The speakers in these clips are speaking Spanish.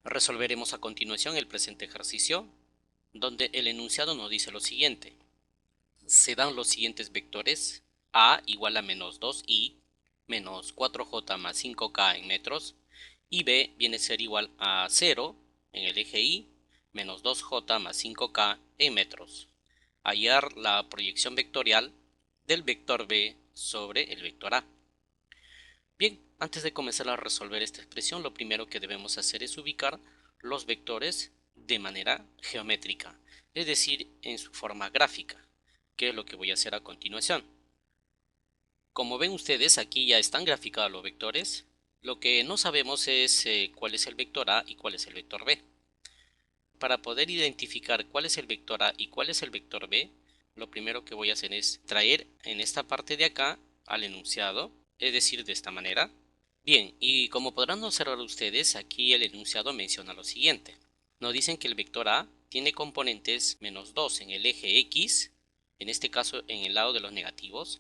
Resolveremos a continuación el presente ejercicio, donde el enunciado nos dice lo siguiente. Se dan los siguientes vectores: a igual a menos 2i menos 4j más 5k en metros, y b viene a ser igual a 0 en el eje y menos 2j más 5k en metros. Hallar la proyección vectorial del vector b sobre el vector a. Bien, antes de comenzar a resolver esta expresión, lo primero que debemos hacer es ubicar los vectores de manera geométrica, es decir, en su forma gráfica, que es lo que voy a hacer a continuación. Como ven ustedes, aquí ya están graficados los vectores. Lo que no sabemos es cuál es el vector a y cuál es el vector b. Para poder identificar cuál es el vector a y cuál es el vector b, lo primero que voy a hacer es traer en esta parte de acá al enunciado, es decir, de esta manera. Bien, y como podrán observar ustedes, aquí el enunciado menciona lo siguiente. Nos dicen que el vector a tiene componentes menos 2 en el eje x, en este caso en el lado de los negativos,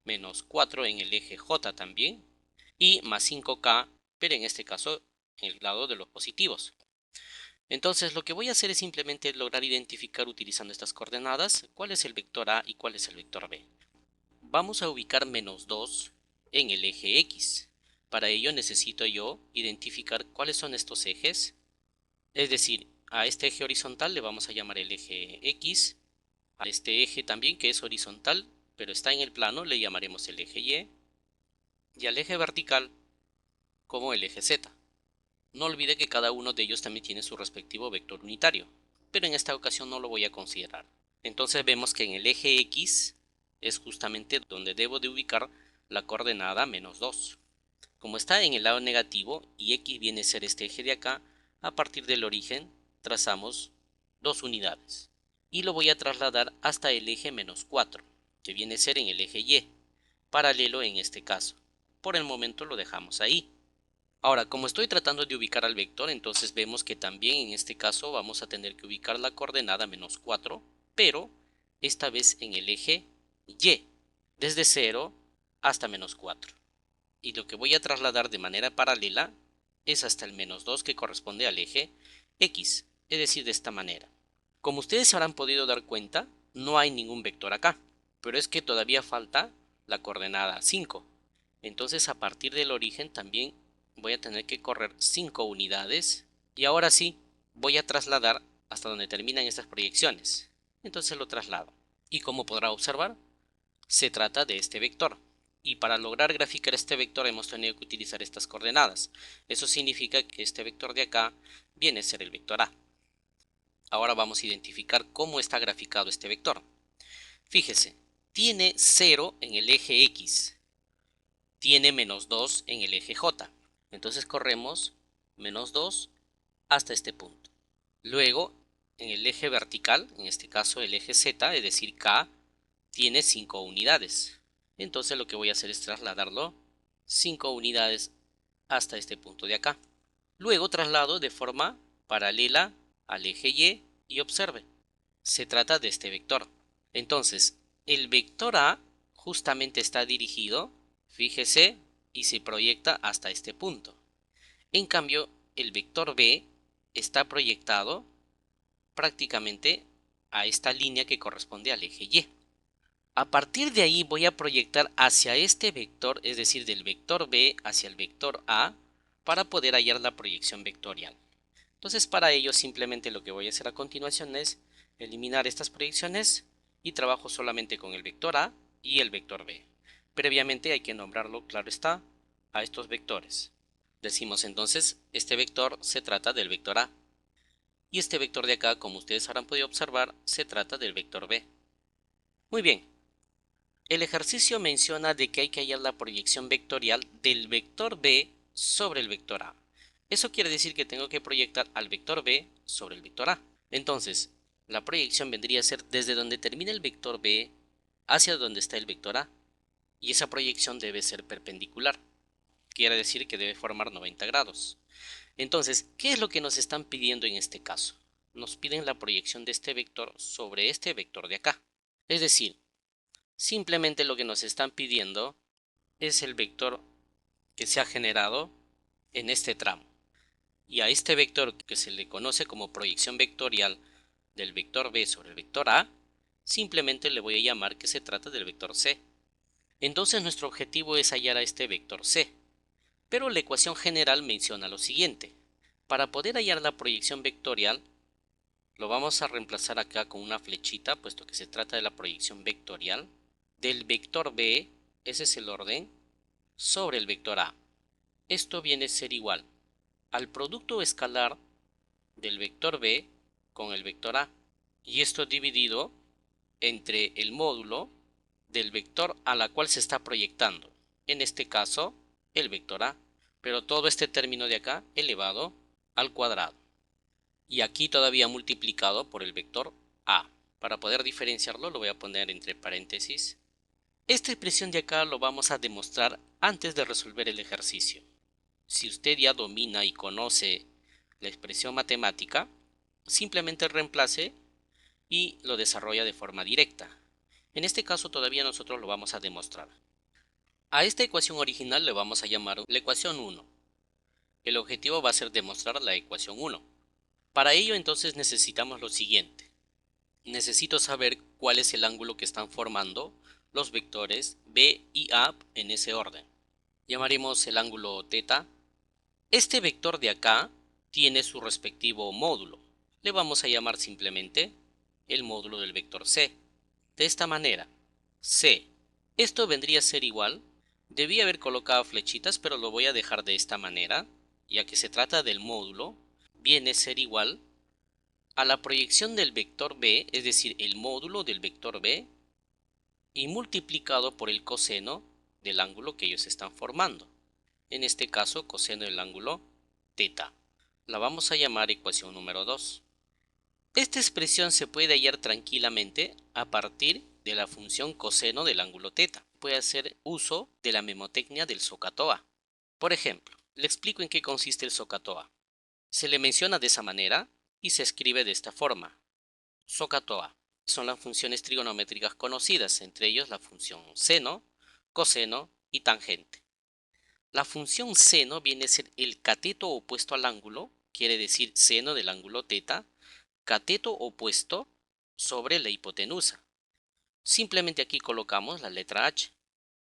menos 4 en el eje j también, y más 5k, pero en este caso en el lado de los positivos. Entonces lo que voy a hacer es simplemente lograr identificar utilizando estas coordenadas cuál es el vector a y cuál es el vector b. Vamos a ubicar menos 2 en el eje x. Para ello necesito yo identificar cuáles son estos ejes. Es decir, a este eje horizontal le vamos a llamar el eje x. A este eje también, que es horizontal, pero está en el plano, le llamaremos el eje y. Y al eje vertical como el eje z. No olvide que cada uno de ellos también tiene su respectivo vector unitario, pero en esta ocasión no lo voy a considerar. Entonces vemos que en el eje x es justamente donde debo de ubicar la coordenada menos 2. Como está en el lado negativo y x viene a ser este eje de acá, a partir del origen trazamos 2 unidades. Y lo voy a trasladar hasta el eje menos 4, que viene a ser en el eje y, paralelo en este caso. Por el momento lo dejamos ahí. Ahora, como estoy tratando de ubicar al vector, entonces vemos que también en este caso vamos a tener que ubicar la coordenada menos 4, pero esta vez en el eje y, desde 0 hasta menos 4. Y lo que voy a trasladar de manera paralela es hasta el menos 2, que corresponde al eje x, es decir, de esta manera. Como ustedes se habrán podido dar cuenta, no hay ningún vector acá, pero es que todavía falta la coordenada 5. Entonces a partir del origen también voy a tener que correr 5 unidades, y ahora sí voy a trasladar hasta donde terminan estas proyecciones. Entonces lo traslado, y como podrá observar, se trata de este vector. Y para lograr graficar este vector hemos tenido que utilizar estas coordenadas. Eso significa que este vector de acá viene a ser el vector a. Ahora vamos a identificar cómo está graficado este vector. Fíjese, tiene 0 en el eje x, tiene menos 2 en el eje j. Entonces corremos menos 2 hasta este punto. Luego, en el eje vertical, en este caso el eje z, es decir, k, tiene 5 unidades. Entonces lo que voy a hacer es trasladarlo 5 unidades hasta este punto de acá. Luego traslado de forma paralela al eje y observe, se trata de este vector. Entonces, el vector a justamente está dirigido, fíjese, y se proyecta hasta este punto. En cambio, el vector b está proyectado prácticamente a esta línea que corresponde al eje y. A partir de ahí voy a proyectar hacia este vector, es decir, del vector b hacia el vector a, para poder hallar la proyección vectorial. Entonces, para ello simplemente lo que voy a hacer a continuación es eliminar estas proyecciones y trabajo solamente con el vector a y el vector b. Previamente hay que nombrarlo, claro está, a estos vectores. Decimos entonces, este vector se trata del vector a, y este vector de acá, como ustedes habrán podido observar, se trata del vector b. Muy bien, el ejercicio menciona de que hay que hallar la proyección vectorial del vector b sobre el vector a. Eso quiere decir que tengo que proyectar al vector b sobre el vector a. Entonces, la proyección vendría a ser desde donde termina el vector b hacia donde está el vector a. Y esa proyección debe ser perpendicular. Quiere decir que debe formar 90 grados. Entonces, ¿qué es lo que nos están pidiendo en este caso? Nos piden la proyección de este vector sobre este vector de acá. Es decir, simplemente lo que nos están pidiendo es el vector que se ha generado en este tramo. Y a este vector que se le conoce como proyección vectorial del vector b sobre el vector a, simplemente le voy a llamar que se trata del vector c. Entonces nuestro objetivo es hallar a este vector c. Pero la ecuación general menciona lo siguiente. Para poder hallar la proyección vectorial, lo vamos a reemplazar acá con una flechita, puesto que se trata de la proyección vectorial del vector b, ese es el orden, sobre el vector a. Esto viene a ser igual al producto escalar del vector b con el vector a, y esto dividido entre el módulo del vector a la cual se está proyectando, en este caso el vector a, pero todo este término de acá elevado al cuadrado, y aquí todavía multiplicado por el vector a. Para poder diferenciarlo lo voy a poner entre paréntesis. Esta expresión de acá lo vamos a demostrar antes de resolver el ejercicio. Si usted ya domina y conoce la expresión matemática, simplemente reemplace y lo desarrolla de forma directa. En este caso todavía nosotros lo vamos a demostrar. A esta ecuación original le vamos a llamar la ecuación 1. El objetivo va a ser demostrar la ecuación 1. Para ello entonces necesitamos lo siguiente. Necesito saber cuál es el ángulo que están formando los vectores b y a en ese orden. Llamaremos el ángulo θ. Este vector de acá tiene su respectivo módulo. Le vamos a llamar simplemente el módulo del vector c. De esta manera, c. Esto vendría a ser igual. Debí haber colocado flechitas, pero lo voy a dejar de esta manera, ya que se trata del módulo. Viene a ser igual a la proyección del vector b, es decir, el módulo del vector b, y multiplicado por el coseno del ángulo que ellos están formando. En este caso, coseno del ángulo θ. La vamos a llamar ecuación número 2. Esta expresión se puede hallar tranquilamente a partir de la función coseno del ángulo θ. Puede hacer uso de la memotecnia del SOHCAHTOA. Por ejemplo, le explico en qué consiste el SOHCAHTOA. Se le menciona de esa manera y se escribe de esta forma. SOHCAHTOA son las funciones trigonométricas conocidas, entre ellos la función seno, coseno y tangente. La función seno viene a ser el cateto opuesto al ángulo, quiere decir seno del ángulo θ, cateto opuesto sobre la hipotenusa. Simplemente aquí colocamos la letra h.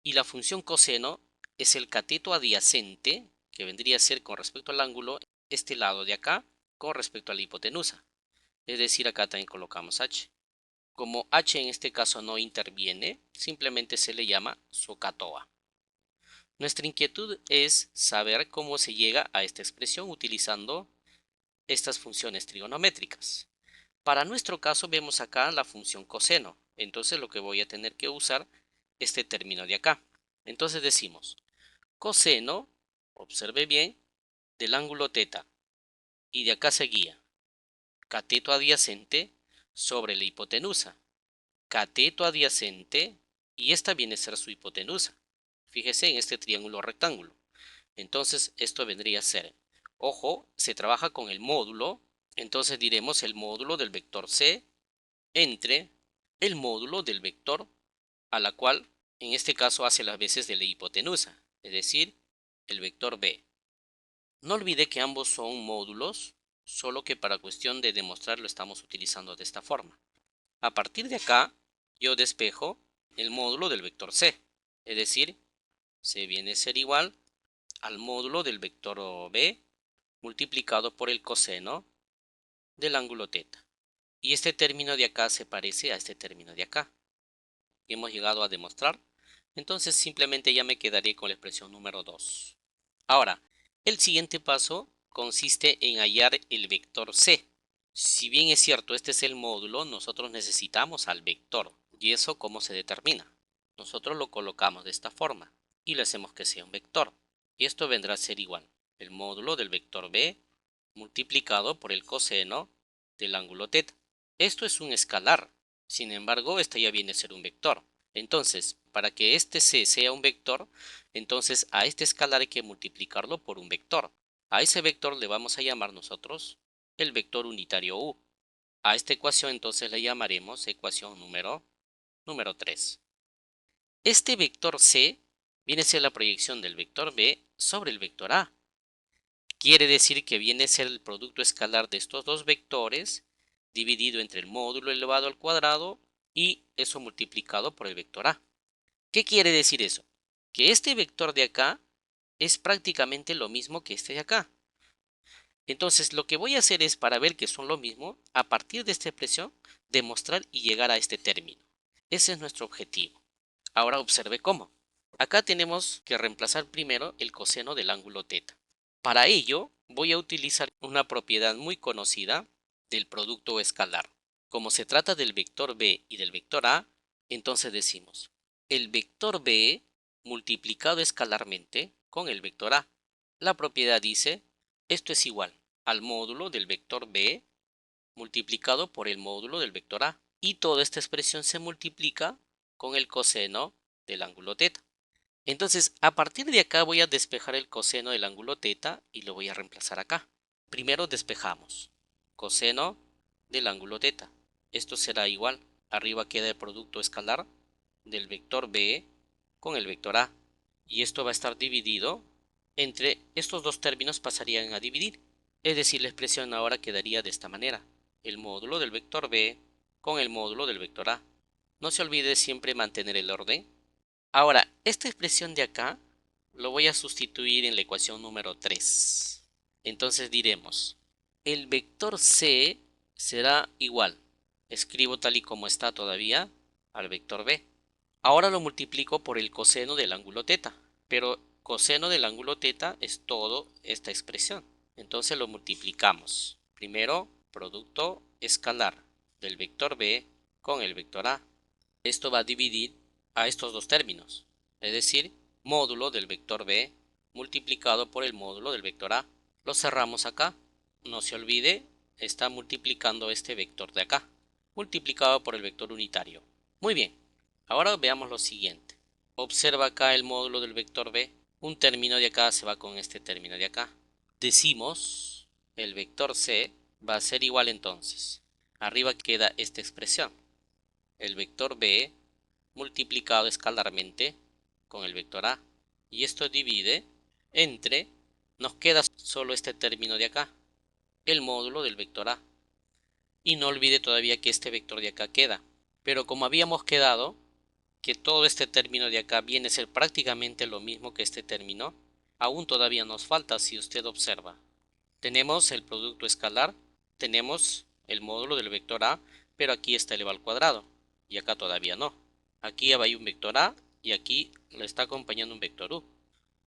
Y la función coseno es el cateto adyacente, que vendría a ser con respecto al ángulo, este lado de acá, con respecto a la hipotenusa. Es decir, acá también colocamos h. Como h en este caso no interviene, simplemente se le llama SOHCAHTOA. Nuestra inquietud es saber cómo se llega a esta expresión utilizando estas funciones trigonométricas. Para nuestro caso vemos acá la función coseno, entonces lo que voy a tener que usar este término de acá. Entonces decimos coseno, observe bien, del ángulo θ, y de acá seguía cateto adyacente sobre la hipotenusa, cateto adyacente, y esta viene a ser su hipotenusa. Fíjese en este triángulo rectángulo. Entonces esto vendría a ser, ojo, se trabaja con el módulo, entonces diremos el módulo del vector c entre el módulo del vector a la cual en este caso hace las veces de la hipotenusa, es decir, el vector b. No olvide que ambos son módulos, solo que para cuestión de demostrar lo estamos utilizando de esta forma. A partir de acá, yo despejo el módulo del vector c, es decir, c viene a ser igual al módulo del vector b multiplicado por el coseno del ángulo θ. Y este término de acá se parece a este término de acá. Y hemos llegado a demostrar. Entonces simplemente ya me quedaré con la expresión número 2. Ahora, el siguiente paso consiste en hallar el vector c. Si bien es cierto, este es el módulo, nosotros necesitamos al vector. ¿Y eso cómo se determina? Nosotros lo colocamos de esta forma y le hacemos que sea un vector. Y esto vendrá a ser igual el módulo del vector b multiplicado por el coseno del ángulo θ. Esto es un escalar, sin embargo, este ya viene a ser un vector. Entonces, para que este c sea un vector, entonces a este escalar hay que multiplicarlo por un vector. A ese vector le vamos a llamar nosotros el vector unitario u. A esta ecuación entonces le llamaremos ecuación número 3. Este vector c viene a ser la proyección del vector b sobre el vector a. Quiere decir que viene a ser el producto escalar de estos dos vectores dividido entre el módulo elevado al cuadrado y eso multiplicado por el vector A. ¿Qué quiere decir eso? Que este vector de acá es prácticamente lo mismo que este de acá. Entonces lo que voy a hacer es, para ver que son lo mismo, a partir de esta expresión, demostrar y llegar a este término. Ese es nuestro objetivo. Ahora observe cómo. Acá tenemos que reemplazar primero el coseno del ángulo θ. Para ello voy a utilizar una propiedad muy conocida del producto escalar. Como se trata del vector b y del vector a, entonces decimos el vector b multiplicado escalarmente con el vector a. La propiedad dice esto es igual al módulo del vector b multiplicado por el módulo del vector a. Y toda esta expresión se multiplica con el coseno del ángulo θ. Entonces, a partir de acá voy a despejar el coseno del ángulo θ y lo voy a reemplazar acá. Primero despejamos coseno del ángulo θ. Esto será igual. Arriba queda el producto escalar del vector b con el vector a. Y esto va a estar dividido entre estos dos términos, pasarían a dividir. Es decir, la expresión ahora quedaría de esta manera. El módulo del vector b con el módulo del vector a. No se olvide siempre mantener el orden. Ahora, esta expresión de acá lo voy a sustituir en la ecuación número 3. Entonces diremos, el vector c será igual, escribo tal y como está todavía, al vector b. Ahora lo multiplico por el coseno del ángulo θ, pero coseno del ángulo θ es toda esta expresión. Entonces lo multiplicamos. Primero, producto escalar del vector b con el vector a. Esto va a dividir a estos dos términos, es decir, módulo del vector b multiplicado por el módulo del vector a. Lo cerramos acá. No se olvide, está multiplicando este vector de acá, multiplicado por el vector unitario. Muy bien, ahora veamos lo siguiente. Observa acá el módulo del vector b. Un término de acá se va con este término de acá. Decimos, el vector c va a ser igual entonces. Arriba queda esta expresión. El vector b multiplicado escalarmente con el vector a. Y esto divide entre, nos queda solo este término de acá, el módulo del vector a. Y no olvide todavía que este vector de acá queda. Pero como habíamos quedado que todo este término de acá viene a ser prácticamente lo mismo que este término, aún todavía nos falta. Si usted observa, tenemos el producto escalar, tenemos el módulo del vector a, pero aquí está elevado al cuadrado y acá todavía no. Aquí hay un vector a y aquí le está acompañando un vector u.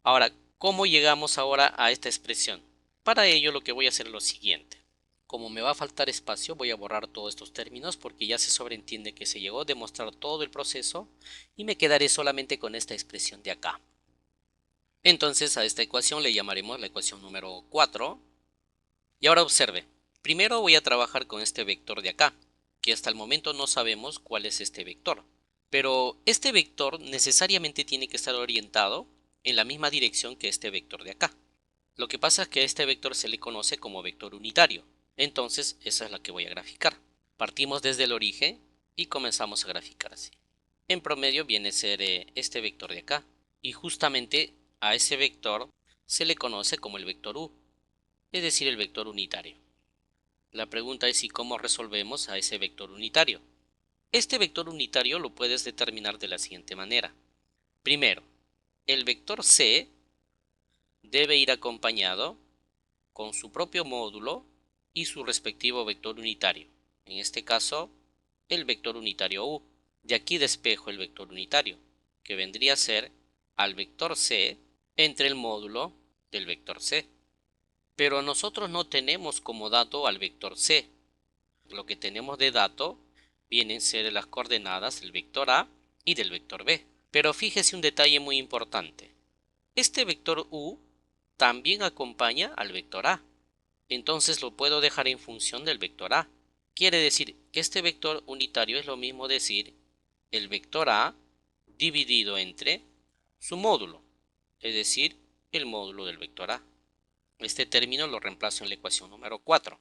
Ahora, ¿cómo llegamos ahora a esta expresión? Para ello lo que voy a hacer es lo siguiente. Como me va a faltar espacio, voy a borrar todos estos términos porque ya se sobreentiende que se llegó a demostrar todo el proceso y me quedaré solamente con esta expresión de acá. Entonces a esta ecuación le llamaremos la ecuación número 4. Y ahora observe, primero voy a trabajar con este vector de acá, que hasta el momento no sabemos cuál es este vector. Pero este vector necesariamente tiene que estar orientado en la misma dirección que este vector de acá. Lo que pasa es que a este vector se le conoce como vector unitario. Entonces esa es la que voy a graficar. Partimos desde el origen y comenzamos a graficar así. En promedio viene a ser este vector de acá. Y justamente a ese vector se le conoce como el vector u, es decir, el vector unitario. La pregunta es: ¿y cómo resolvemos a ese vector unitario? Este vector unitario lo puedes determinar de la siguiente manera. Primero, el vector c debe ir acompañado con su propio módulo y su respectivo vector unitario. En este caso, el vector unitario u. De aquí despejo el vector unitario, que vendría a ser al vector c entre el módulo del vector c. Pero nosotros no tenemos como dato al vector c. Lo que tenemos de dato vienen a ser las coordenadas del vector a y del vector b. Pero fíjese un detalle muy importante. Este vector u también acompaña al vector a. Entonces lo puedo dejar en función del vector a. Quiere decir que este vector unitario es lo mismo decir el vector a dividido entre su módulo, es decir, el módulo del vector a. Este término lo reemplazo en la ecuación número 4.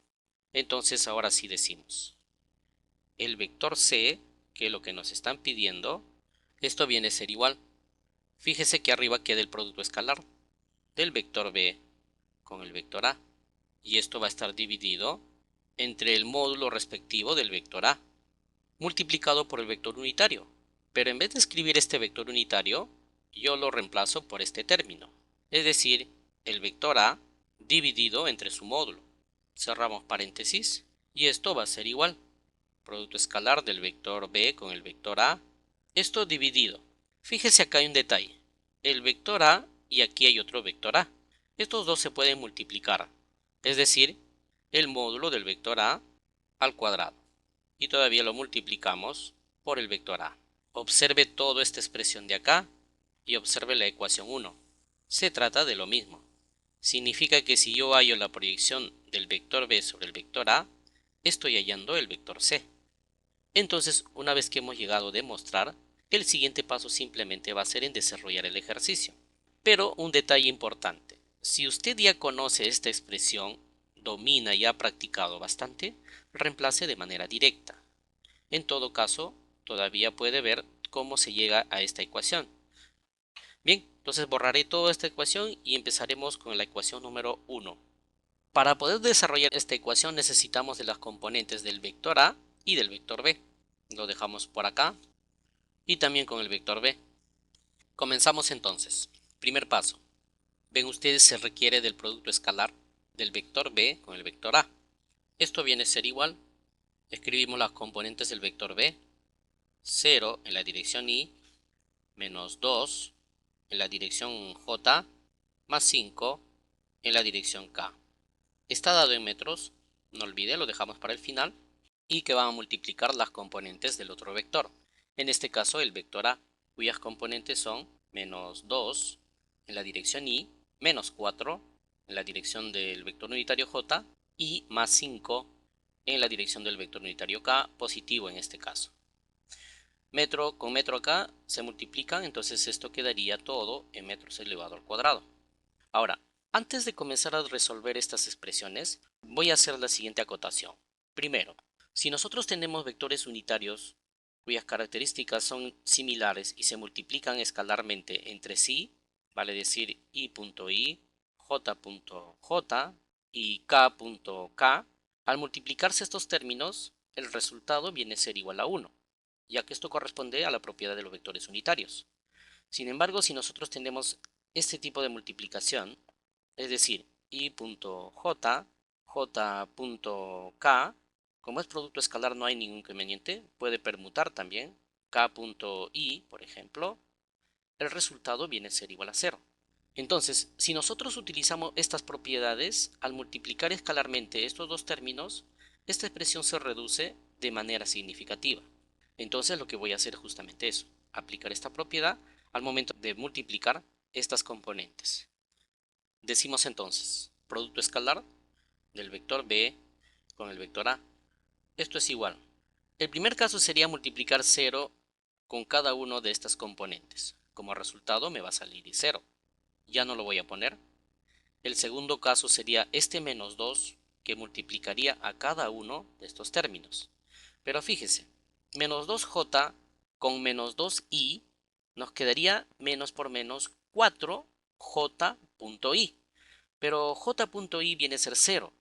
Entonces ahora sí decimos, el vector c, que es lo que nos están pidiendo, esto viene a ser igual. Fíjese que arriba queda el producto escalar del vector b con el vector A. Y esto va a estar dividido entre el módulo respectivo del vector A, multiplicado por el vector unitario. Pero en vez de escribir este vector unitario, yo lo reemplazo por este término. Es decir, el vector A dividido entre su módulo. Cerramos paréntesis y esto va a ser igual. Producto escalar del vector B con el vector A. Esto dividido. Fíjese, acá hay un detalle. El vector A y aquí hay otro vector A. Estos dos se pueden multiplicar. Es decir, el módulo del vector A al cuadrado. Y todavía lo multiplicamos por el vector A. Observe toda esta expresión de acá y observe la ecuación 1. Se trata de lo mismo. Significa que si yo hallo la proyección del vector B sobre el vector A, estoy hallando el vector C. Entonces, una vez que hemos llegado a demostrar, el siguiente paso simplemente va a ser en desarrollar el ejercicio. Pero un detalle importante, si usted ya conoce esta expresión, domina y ha practicado bastante, reemplace de manera directa. En todo caso, todavía puede ver cómo se llega a esta ecuación. Bien, entonces borraré toda esta ecuación y empezaremos con la ecuación número 1. Para poder desarrollar esta ecuación necesitamos de las componentes del vector A y del vector B. Lo dejamos por acá y también con el vector B. Comenzamos entonces. Primer paso. Ven ustedes, se requiere del producto escalar del vector B con el vector A. Esto viene a ser igual. Escribimos las componentes del vector B. 0 en la dirección Y, menos 2 en la dirección J, más 5 en la dirección K. Está dado en metros, no olvide, lo dejamos para el final, y que van a multiplicar las componentes del otro vector. En este caso el vector A, cuyas componentes son menos 2 en la dirección Y, menos 4 en la dirección del vector unitario J y más 5 en la dirección del vector unitario K, positivo en este caso. Metro con metro acá se multiplican, entonces esto quedaría todo en metros elevado al cuadrado. Ahora, antes de comenzar a resolver estas expresiones, voy a hacer la siguiente acotación. Primero, si nosotros tenemos vectores unitarios cuyas características son similares y se multiplican escalarmente entre sí, vale decir I.I, J.J y K.K, al multiplicarse estos términos, el resultado viene a ser igual a 1, ya que esto corresponde a la propiedad de los vectores unitarios. Sin embargo, si nosotros tenemos este tipo de multiplicación, es decir, I.J, J.K, como es producto escalar no hay ningún inconveniente, puede permutar también, K.I, por ejemplo, el resultado viene a ser igual a 0. Entonces, si nosotros utilizamos estas propiedades, al multiplicar escalarmente estos dos términos, esta expresión se reduce de manera significativa. Entonces lo que voy a hacer es justamente eso, aplicar esta propiedad al momento de multiplicar estas componentes. Decimos entonces, producto escalar del vector B con el vector A. Esto es igual. El primer caso sería multiplicar 0 con cada uno de estas componentes. Como resultado me va a salir 0. Ya no lo voy a poner. El segundo caso sería este menos 2 que multiplicaría a cada uno de estos términos. Pero fíjese, menos 2j con menos 2i nos quedaría menos por menos 4j.i. Pero j.i viene a ser 0.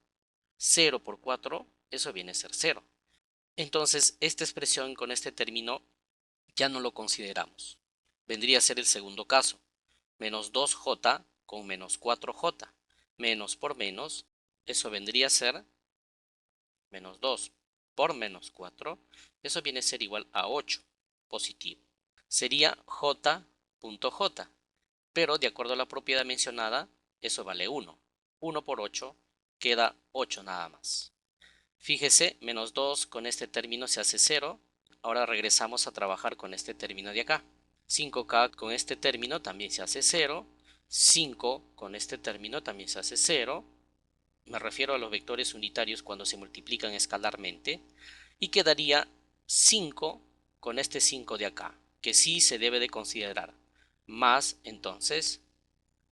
0 por 4, eso viene a ser 0. Entonces, esta expresión con este término ya no lo consideramos. Vendría a ser el segundo caso. Menos 2j con menos 4j. Menos por menos, eso vendría a ser menos 2 por menos 4. Eso viene a ser igual a 8, positivo. Sería j.j. Pero de acuerdo a la propiedad mencionada, eso vale 1. 1 por 8 queda 8 nada más. Fíjese, menos 2 con este término se hace 0. Ahora regresamos a trabajar con este término de acá. 5k con este término también se hace 0. 5 con este término también se hace 0. Me refiero a los vectores unitarios cuando se multiplican escalarmente. Y quedaría 5 con este 5 de acá, que sí se debe de considerar. Más, entonces,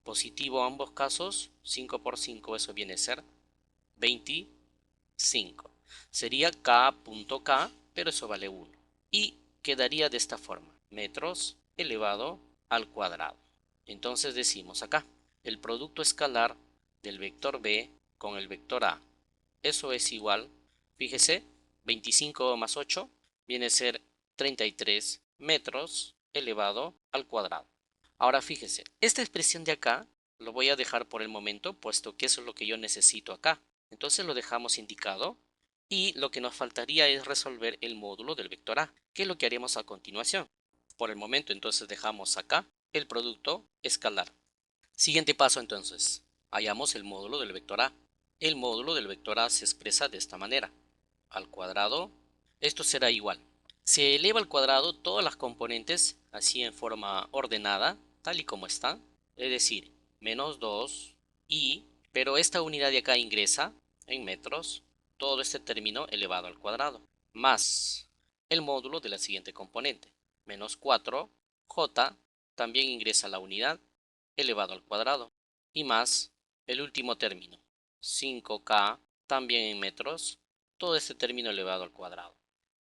positivo a ambos casos, 5 por 5, eso viene a ser 25. Sería k.k, pero eso vale 1. Y quedaría de esta forma, metros elevado al cuadrado. Entonces decimos acá, el producto escalar del vector B con el vector A. Eso es igual, fíjese, 25 más 8 viene a ser 33 metros elevado al cuadrado. Ahora fíjese, esta expresión de acá lo voy a dejar por el momento, puesto que eso es lo que yo necesito acá. Entonces lo dejamos indicado y lo que nos faltaría es resolver el módulo del vector A, que es lo que haremos a continuación. Por el momento entonces dejamos acá el producto escalar. Siguiente paso entonces, hallamos el módulo del vector A. El módulo del vector A se expresa de esta manera. Al cuadrado, esto será igual. Se eleva al cuadrado todas las componentes así en forma ordenada, tal y como están. Es decir, menos 2 y, pero esta unidad de acá ingresa en metros, todo este término elevado al cuadrado, más el módulo de la siguiente componente, menos 4, j, también ingresa la unidad elevado al cuadrado, y más el último término, 5k, también en metros, todo este término elevado al cuadrado.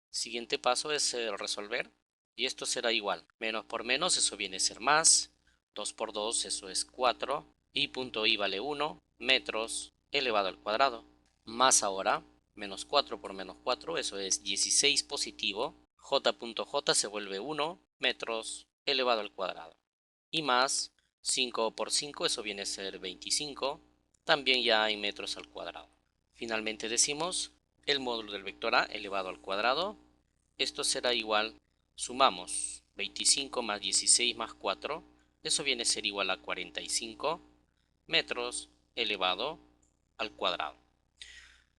Siguiente paso es resolver, y esto será igual, menos por menos, eso viene a ser más, 2 por 2, eso es 4, y punto i vale 1, metros elevado al cuadrado, más ahora, menos 4 por menos 4, eso es 16 positivo, j.j se vuelve 1, metros elevado al cuadrado, y más 5 por 5, eso viene a ser 25, también ya en metros al cuadrado. Finalmente decimos el módulo del vector A elevado al cuadrado. Esto será igual, sumamos 25 más 16 más 4, eso viene a ser igual a 45 metros elevado al cuadrado.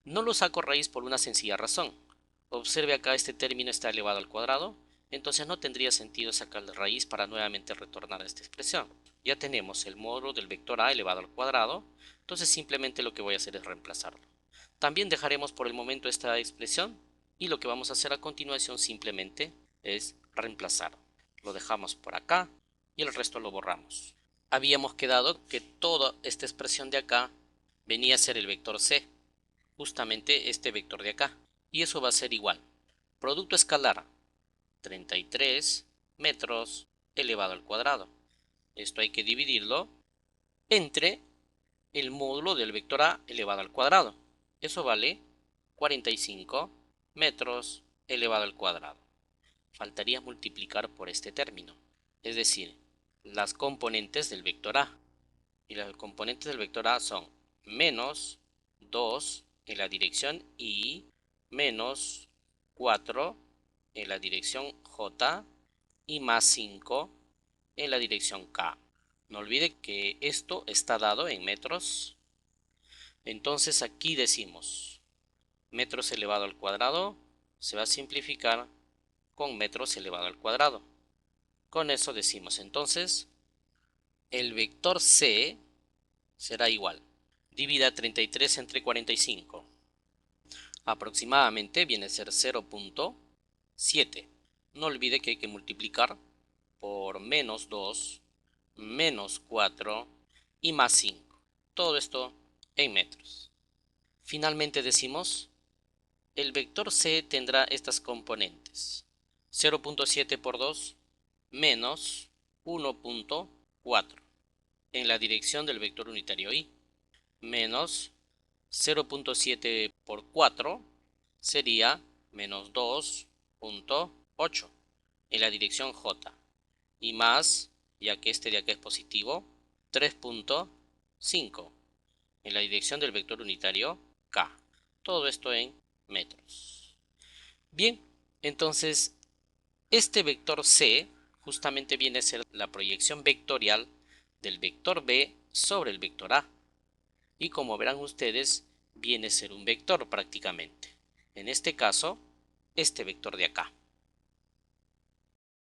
No lo saco raíz por una sencilla razón. Observe acá, este término está elevado al cuadrado, entonces no tendría sentido sacar la raíz para nuevamente retornar a esta expresión. Ya tenemos el módulo del vector A elevado al cuadrado, entonces simplemente lo que voy a hacer es reemplazarlo. También dejaremos por el momento esta expresión y lo que vamos a hacer a continuación simplemente es reemplazar. Lo dejamos por acá y el resto lo borramos. Habíamos quedado que toda esta expresión de acá venía a ser el vector C, justamente este vector de acá, y eso va a ser igual. Producto escalar, 33 metros elevado al cuadrado. Esto hay que dividirlo entre el módulo del vector A elevado al cuadrado. Eso vale 45 metros elevado al cuadrado. Faltaría multiplicar por este término, es decir, las componentes del vector A. Y las componentes del vector A son menos 2 en la dirección y menos 4 en la dirección J y más 5 en la dirección K. No olvide que esto está dado en metros. Entonces aquí decimos metros elevado al cuadrado se va a simplificar con metros elevado al cuadrado. Con eso decimos entonces el vector C será igual. Divida 33 entre 45. Aproximadamente viene a ser 0.7. No olvide que hay que multiplicar por menos 2, menos 4 y más 5. Todo esto en metros. Finalmente decimos, el vector C tendrá estas componentes. 0.7 por 2 menos 1.4 en la dirección del vector unitario y menos 0.7 por 4 sería menos 2.8 en la dirección J y más, ya que este de acá es positivo, 3.5 en la dirección del vector unitario K. Todo esto en metros. Bien, entonces este vector C justamente viene a ser la proyección vectorial del vector B sobre el vector A. Y como verán ustedes, viene a ser un vector prácticamente. En este caso, este vector de acá.